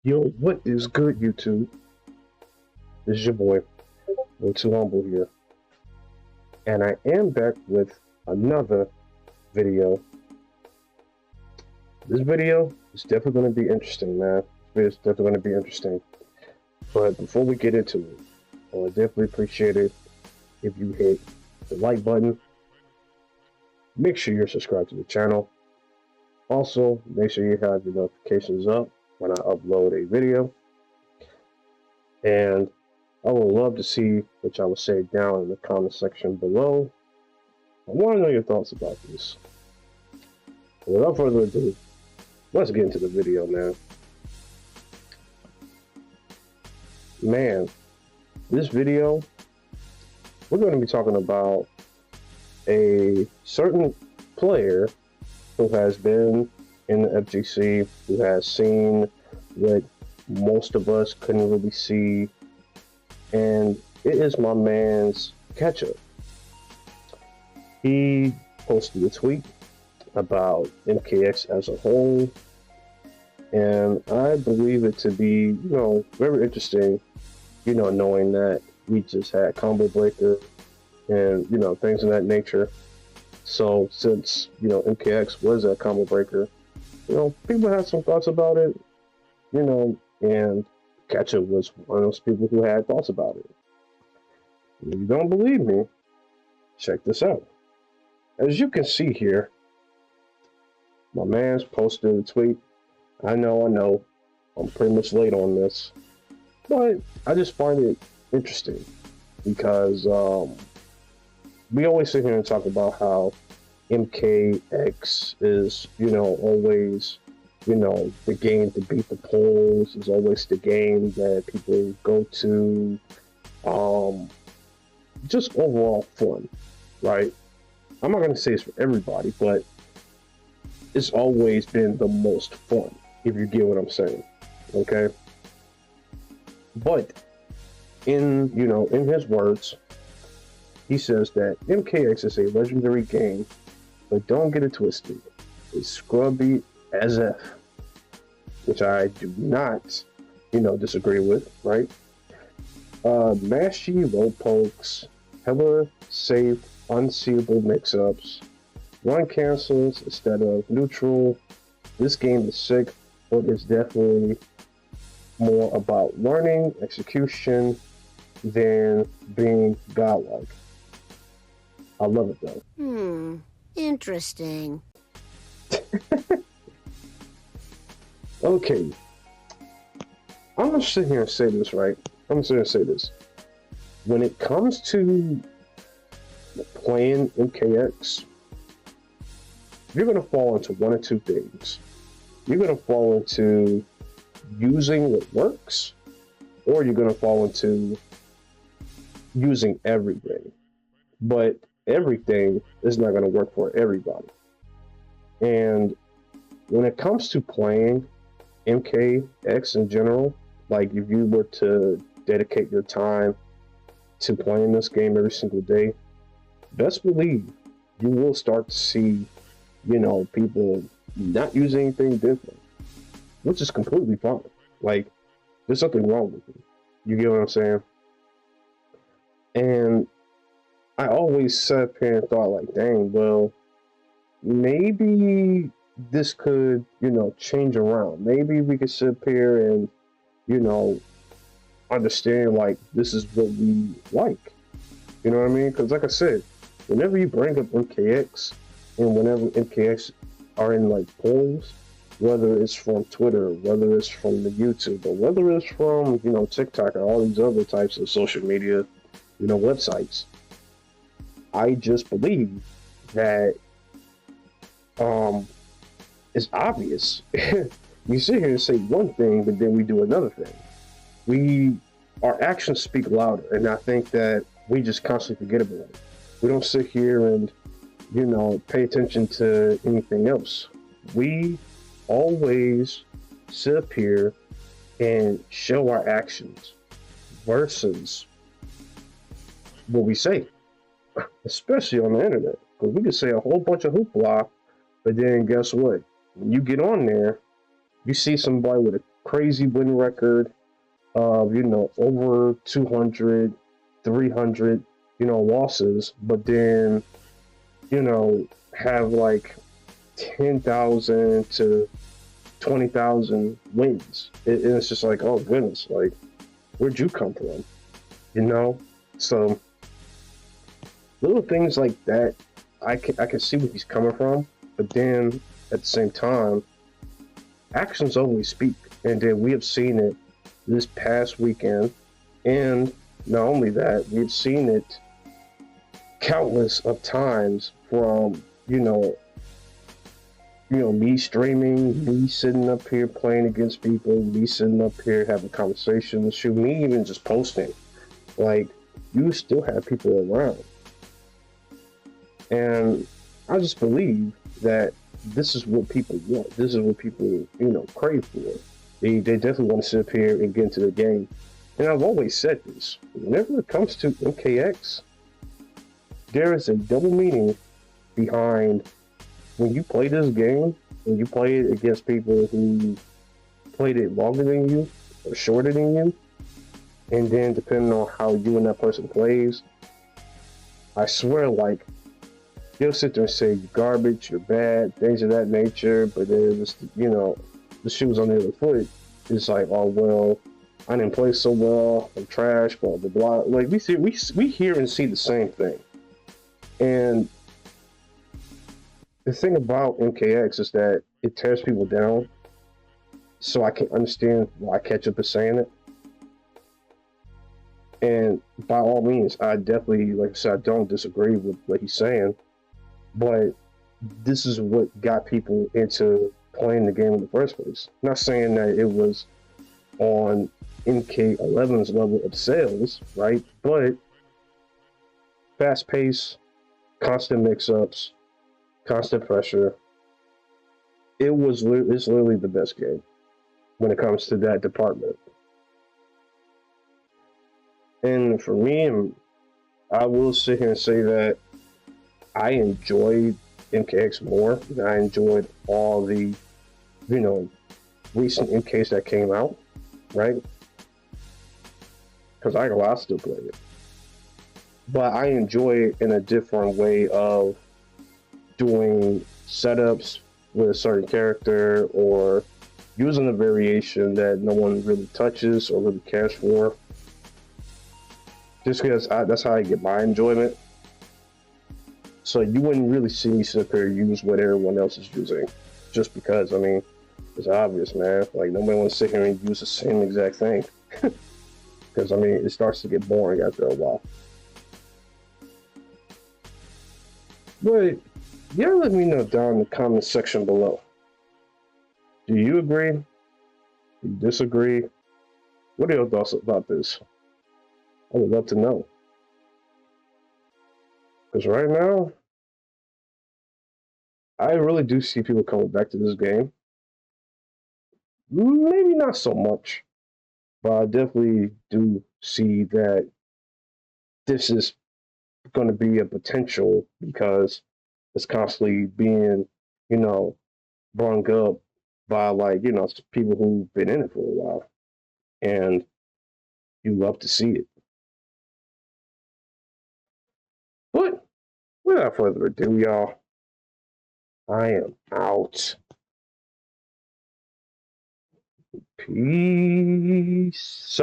Yo, what is good, YouTube? This is your boy, Way Too Humble here, and I am back with another video. This video is definitely going to be interesting, man. It's definitely going to be interesting. But before we get into it, I would definitely appreciate it if you hit the like button. Make sure you're subscribed to the channel. Also, make sure you have your notifications up when I upload a video. And I would love to see what y'all would say down in the comment section below. I want to know your thoughts about this. Without further ado, let's get into the video, man. This video, we're going to be talking about a certain player who has been in the FGC, who has seen what most of us couldn't really see, and it is my man's KETCHUP. He posted a tweet about MKX as a whole, and I believe it to be, very interesting, knowing that we just had Combo Breaker and, things of that nature. So since, MKX was a Combo Breaker, people had some thoughts about it, and KETCHUP was one of those people who had thoughts about it. If you don't believe me, check this out. As you can see here, my man's posted a tweet. I know, I'm pretty much late on this, but I just find it interesting because we always sit here and talk about how MKX is, always, the game to beat the polls, is always the game that people go to, just overall fun, right? I'm not going to say it's for everybody, but it's always been the most fun, if you get what I'm saying, okay? But in his words, he says that MKX is a legendary game, but don't get it twisted. It's scrubby as F, which I do not, disagree with, right? Mashy low pokes, hella safe, unseeable mix-ups, run cancels instead of neutral. This game is sick, but it's definitely more about learning, execution, than being godlike. I love it though. Interesting. Okay. I'm gonna sit here and say this, right? I'm gonna sit here and say this. When it comes to playing MKX, you're gonna fall into one or two things. You're gonna fall into using what works, or you're gonna fall into using everything. But everything is not gonna work for everybody. And when it comes to playing MKX in general, like if you were to dedicate your time to playing this game every single day, best believe you will start to see, people not use anything different, which is completely fine. Like, there's something wrong with it. You get what I'm saying? And I always sat here and thought, like, dang, well, maybe this could, change around. Maybe we could sit here and, understand, like, this is what we like. You know what I mean? Because, like I said, whenever you bring up MKX, and whenever MKX are in, like, polls, whether it's from Twitter, whether it's from the YouTube, or whether it's from, TikTok or all these other types of social media, websites, I just believe that it's obvious. We sit here and say one thing, but then we do another thing. Our actions speak louder, and I think that we just constantly forget about it. We don't sit here and, pay attention to anything else. We always sit up here and show our actions versus what we say, especially on the internet. Because we can say a whole bunch of hoopla, but then guess what? When you get on there, you see somebody with a crazy win record of, you know, over 200, 300, you know, losses, but then, you know, have like 10,000 to 20,000 wins. And it's just like, oh goodness, like, where'd you come from? You know? So little things like that, I can see where he's coming from, but then at the same time, actions always speak. And then we have seen it this past weekend, and not only that, we've seen it countless of times from, you know, me streaming, me sitting up here playing against people, me sitting up here having conversations, shoot, me even just posting. Like, you still have people around. And I just believe that this is what people want. This is what people, you know, crave for. They definitely want to sit up here and get into the game. And I've always said this. Whenever it comes to MKX, there is a double meaning behind when you play this game, when you play it against people who played it longer than you or shorter than you, and then depending on how you and that person plays, I swear, like, they'll sit there and say you're garbage, you're bad, things of that nature, but then just, you know, the shoes on the other foot, it's like, oh well, I didn't play so well, I'm trash, blah blah blah. Like, we hear and see the same thing. And the thing about MKX is that it tears people down, so I can understand why Ketchup is saying it. And by all means, I definitely, like I said, I don't disagree with what he's saying, but this is what got people into playing the game in the first place. Not saying that it was on MK11's level of sales, right? But fast pace, constant mix-ups, constant pressure. It's literally the best game when it comes to that department. And for me, I will sit here and say that I enjoyed MKX more than I enjoyed all the, you know, recent MKs that came out, right? Because I still play it. But I enjoy it in a different way of doing setups with a certain character or using a variation that no one really touches or really cares for. Just because that's how I get my enjoyment. So you wouldn't really see me sit up here and use what everyone else is using. Just because, I mean, it's obvious, man. Like, nobody wants to sit here and use the same exact thing. Because, I mean, it starts to get boring after a while. But, yeah, let me know down in the comment section below. Do you agree? Do you disagree? What are your thoughts about this? I would love to know. Because right now, I really do see people coming back to this game. Maybe not so much, but I definitely do see that this is going to be a potential because it's constantly being, you know, brung up by, like, you know, people who've been in it for a while. And you love to see it. But without further ado, y'all, I am out. Peace.